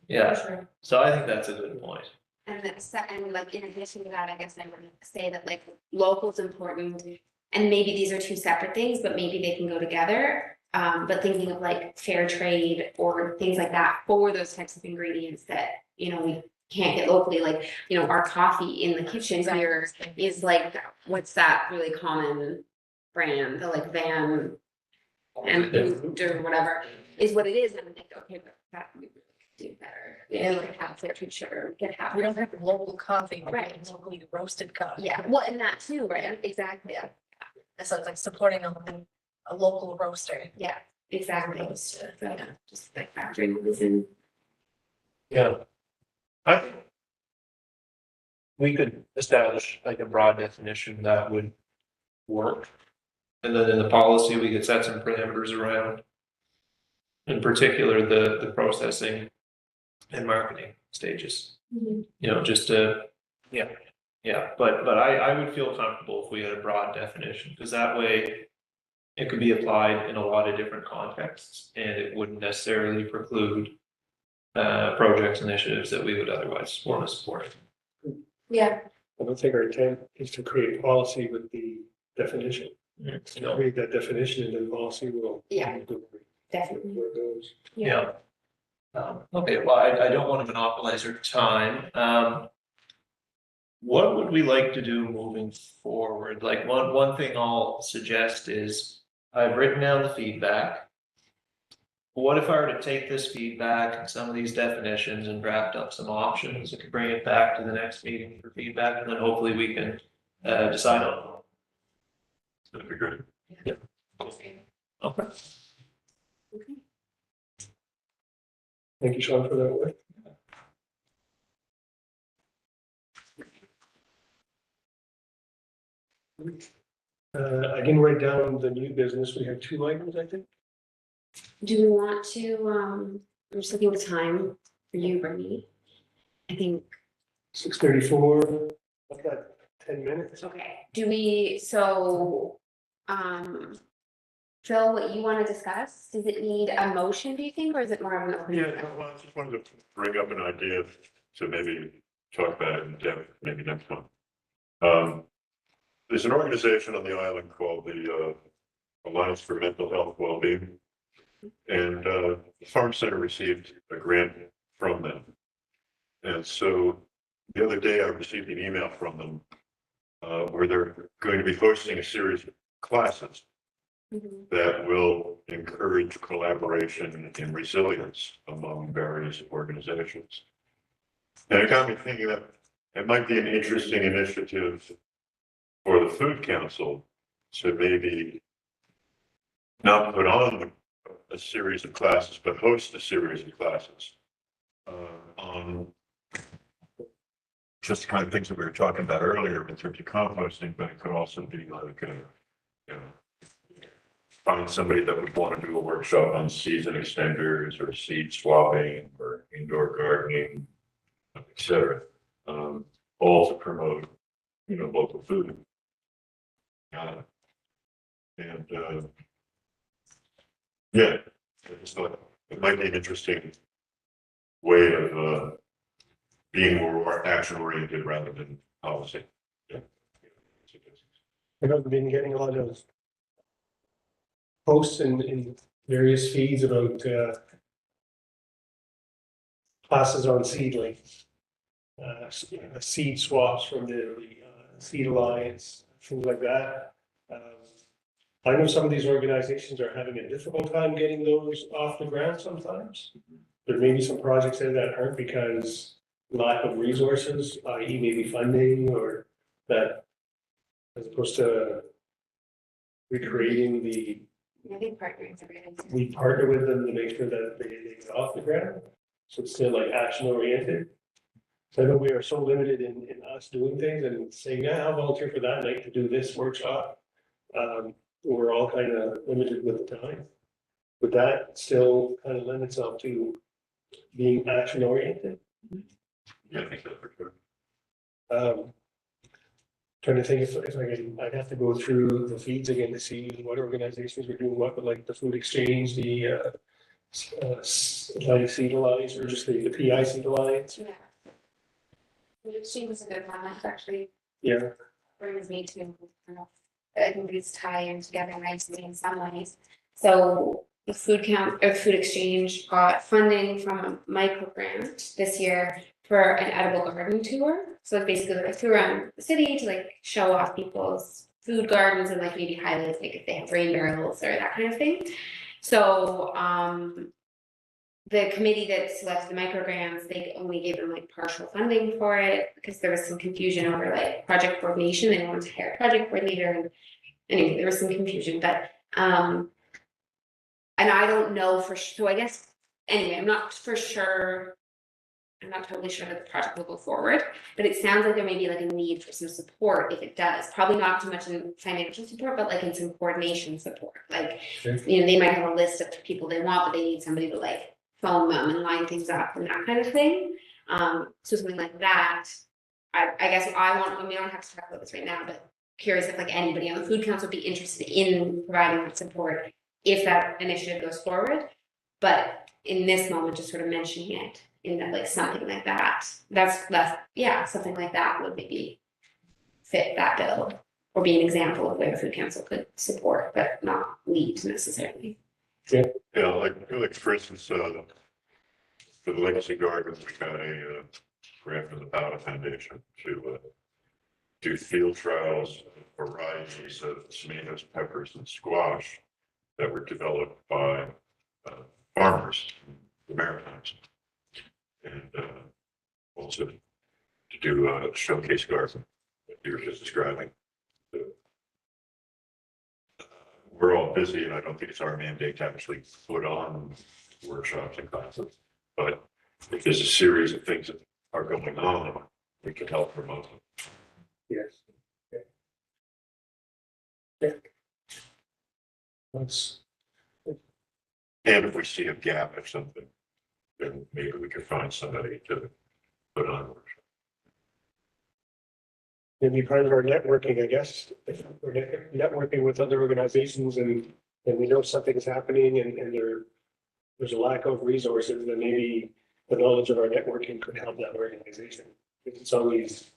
Yeah, Sure. so I think that's a good point. And and like in addition to that, I guess I would say that like local is important. And maybe these are two separate things, but maybe they can go together. But thinking of like fair trade or things like that for those types of ingredients that, we can't get locally, like, our coffee in the kitchen here is like, what's that really common brand, the like Van and or whatever is what it is. And I'm like, okay, but that we do better. Yeah, like have fair trade sugar, half. We don't have local coffee, Right. locally roasted coffee. Yeah, well, and that too, right? Exactly. Yeah. So it's like supporting a local roaster. Yeah, exactly. So, just like factoring this in. Yeah. I think we could establish like a broad definition that would work. And then in the policy, we could set some parameters around, in particular, the processing and marketing stages. Just to, but I would feel comfortable if we had a broad definition, because that way it could be applied in a lot of different contexts, and it wouldn't necessarily preclude projects, initiatives that we would otherwise want to support. Yeah. I don't think our intent is to create policy with the definition. Create that definition and then policy will. Yeah. go Definitely. Where it goes. Yeah. Okay, well, I don't want to monopolize your time. What would we like to do moving forward? Like one thing I'll suggest is I've written down the feedback. What if I were to take this feedback and some of these definitions and draft up some options, and could bring it back to the next meeting for feedback, and then hopefully we can decide on. That'd be great. Okay. Thank you, Sean, for that work. I didn't write down the new business. We have 2 items, I think. Do we want to, I'm just looking at the time for you, Brittany. I think, 6:34. I've got 10 minutes. okay, do we, so, Phil, what you want to discuss, does it need a motion, do you think, or is it more of an open? Yeah, no, well, I just wanted to bring up an idea to maybe talk about it in depth, maybe next month. There's an organization on the island called the Alliance for Mental Health Wellbeing. And the Farm Center received a grant from them. And so the other day I received an email from them where they're going to be hosting a series of classes that will encourage collaboration and resilience among various organizations. And it got me thinking that it might be an interesting initiative for the Food Council to maybe not put on a series of classes, but host a series of classes on just the kind of things that we were talking about earlier in terms of composting, but it could also be like, you know, find somebody that would want to do a workshop on season extenders or seed swapping or indoor gardening, et cetera, all to promote, you know, local food. Yeah, I just thought it might be an interesting way of being more action oriented rather than policy. Yeah. I've been getting a lot of posts in various feeds about classes on seedlings, seed swaps from the Seed Alliance, things like that. I know some of these organizations are having a difficult time getting those off the ground sometimes. There may be some projects there that aren't because lack of resources, i.e. maybe funding or that, as opposed to recreating the, I think partnering is a great idea. we partner with them to make sure that they get off the ground. So it's still like action oriented. So I know we are so limited in us doing things and saying, yeah, I'll volunteer for that night to do this workshop. We're all kind of limited with the time. But that still kind of lends itself to being action oriented. Yeah, I think that's for sure. Trying to think if I can, I'd have to go through the feeds again to see what organizations are doing what, but like the Food Exchange, the like Seed Alliance, or just the PI Seed Alliance. Yeah. Food exchange is a good one, that's actually Yeah, brings me to, I think these tie in together nicely in some ways. So the food exchange got funding from a micro grant this year for an edible garden tour. So it's basically like a tour around the city to like show off people's food gardens and like maybe highlight like if they have rain barrels or that kind of thing. So the committee that selected the micro grants, they only gave them like partial funding for it because there was some confusion over like project coordination. They wanted to hire a project coordinator, and anyway, there was some confusion, but and I don't know for sure. So I guess anyway, I'm not for sure. I'm not totally sure that the project will go forward, but it sounds like there may be like a need for some support if it does. Probably not too much in financial support, but like in some coordination support. Like, you know, they might have a list of people they want, but they need somebody to like phone them and line things up and that kind of thing. So something like that. I guess we don't have to talk about this right now, but curious if like anybody on the Food Council would be interested in providing that support if that initiative goes forward. But in this moment, just sort of mentioning it in that, like something like that, something like that would maybe fit that bill or be an example of where the Food Council could support, but not lead necessarily. Yeah, like for instance, for the Legacy Gardens, we got a grant from the Power Foundation to do field trials, of varieties of tomatoes, peppers, and squash that were developed by farmers in the Maritimes. And also to do a showcase garden that you were just describing. So, we're all busy, and I don't think it's our mandate to actually put on workshops and classes. But if there's a series of things that are going on, we can help promote them. Yes. Yeah. That's, And if we see a gap or something, then maybe we could find somebody to put on a workshop. maybe part of our networking, I guess, if we're networking with other organizations and we know something's happening and there's a lack of resources, then maybe the knowledge of our networking could help that organization. It's always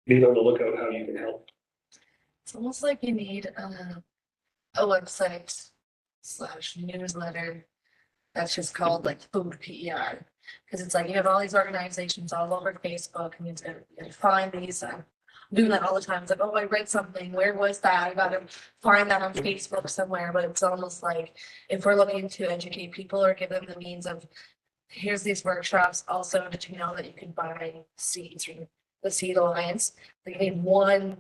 being on the lookout how you can help. It's almost like you need a website / newsletter that's just called like food PEI. Because it's like you have all these organizations all over Facebook and you find these. I'm doing that all the time. It's like, oh, I read something. Where was that? I gotta find that on Facebook somewhere. But it's almost like if we're looking to educate people or give them the means of here's these workshops. Also, did you know that you can buy seeds from the Seed Alliance? Like you need one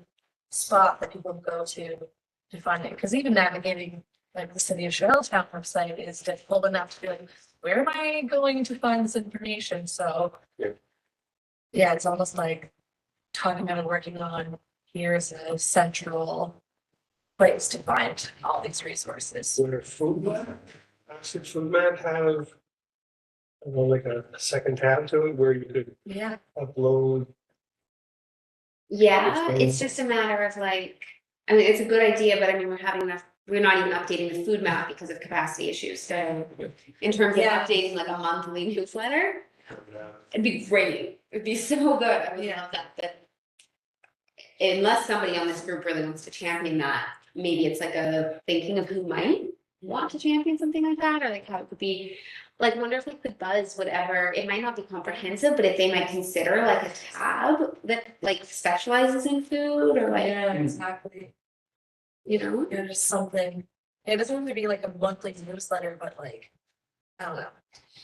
spot that people go to find it. Because even navigating like the city of Charlottetown website is difficult enough to be like, where am I going to find this information? So yeah, it's almost like talking about and working on here's a central place to find all these resources. Would our food map, Acid Food Map have like a second tab to it where you could Yeah. upload? Yeah, it's just a matter of like, I mean, it's a good idea, but I mean, we're not even updating the food map because of capacity issues. So in terms of updating like a monthly newsletter, it'd be great. It'd be so good. I really love that. Unless somebody on this group really wants to champion that, maybe it's like a thinking of who might want to champion something like that, or like how it could be. Like, wonder if we could buzz whatever. It might not be comprehensive, but if they might consider like a tab that like specializes in food or like, Yeah, exactly. you know. There's something. It doesn't have to be like a monthly newsletter, but like, I don't know,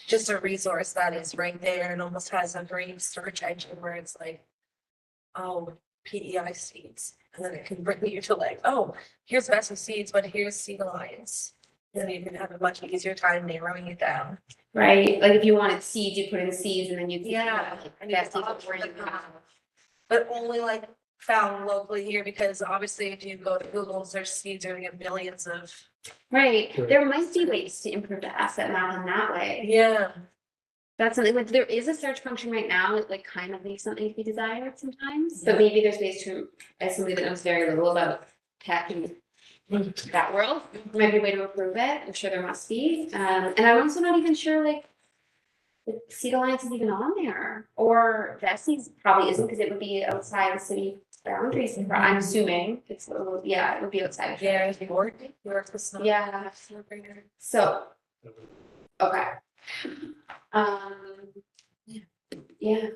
just a resource that is right there and almost has a great search engine where it's like, oh, PEI seeds, and then it can bring you to like, oh, here's Vessel seeds, but here's Seed Alliance. Then you can have a much easier time narrowing it down. Right, like if you wanted seeds, you put in seeds and then you. And that's but only like found locally here, because obviously if you go to Google and search seeds, you're gonna get millions of. Right, Right. there might be ways to improve the asset map in that way. Yeah. That's something, like, there is a search function right now, it like kind of leaves something to be desired sometimes, but maybe there's ways to, as somebody that knows very little about tech and that world, might be a way to improve it, I'm sure there must be, and I'm also not even sure, like, the Seed Alliance is even on there, or Vessie's probably isn't, because it would be outside the city boundaries, I'm assuming, it's, it would be outside. Yeah, if you work with some. Yeah, so, okay. Yeah.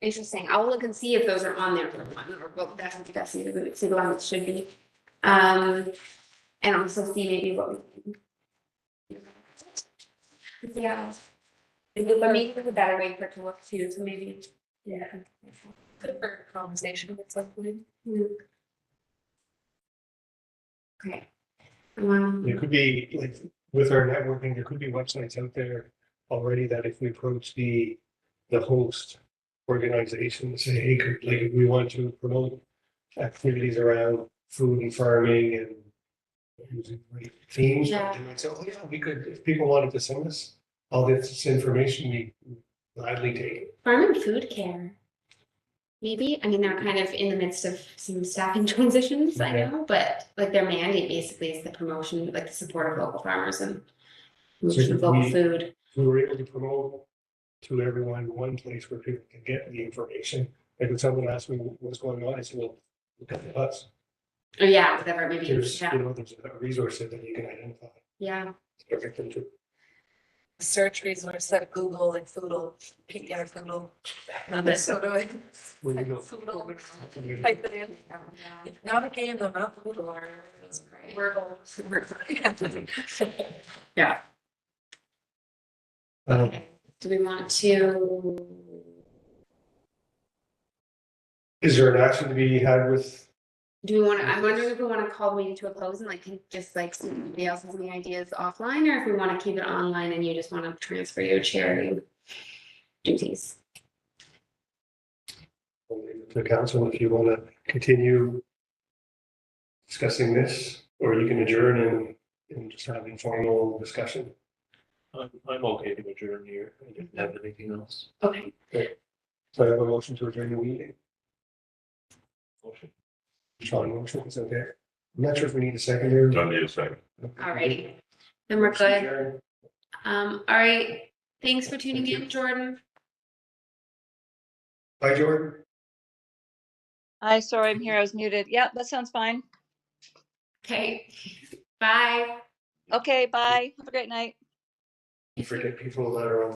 Interesting. I'll look and see if those are on there for one, or well, that's the one that should be. And also see maybe what we can. Yeah. But maybe there's a better way for it to look too, so maybe, yeah. Good for conversation with somebody. Okay. There could be, like, with our networking, there could be websites out there already that if we approach the host organization, say, hey, like, we want to promote activities around food and farming and using great themes, Yeah. they might say, oh, yeah, we could, if people wanted to send us all this information, we gladly take it. Farm and food care. Maybe, I mean, they're kind of in the midst of some staffing transitions, I know, but like their mandate basically is the promotion, like the support of local farmers and promotion of local food. We were able to promote to everyone one place where people can get the information. Like when someone asked me what's going on, I said, well, look at the bus. Or yeah, whatever, maybe, There's, yeah, you know, there's a resource that you can identify. yeah. Perfect thing to. search resource that Google and Foodle, Foodle. So do I. Where you go? Foodle. Type it in. Not a game though, not Foodle or. Wordle. Yeah. Um, Do we want to? Is there an action to be had with? Do we want to, I'm wondering if we want to call the meeting to a close and like, just like somebody else has any ideas offline, or if we want to keep it online and you just want to transfer your chair duties. The council, if you want to continue discussing this, or you can adjourn and just have informal discussion. I'm okay to adjourn here. I didn't have anything else. Okay. So I have a motion to adjourn the meeting. Motion. Sean, motion is okay. I'm not sure if we need a second here. Don't need a second. Alrighty. Then we're good. All right. Thanks for tuning in, Jordan. Bye, Jordan. Hi, sorry, I'm here. I was muted. Yeah, that sounds fine. Okay. Bye. Okay, bye. Have a great night. You forget people that are on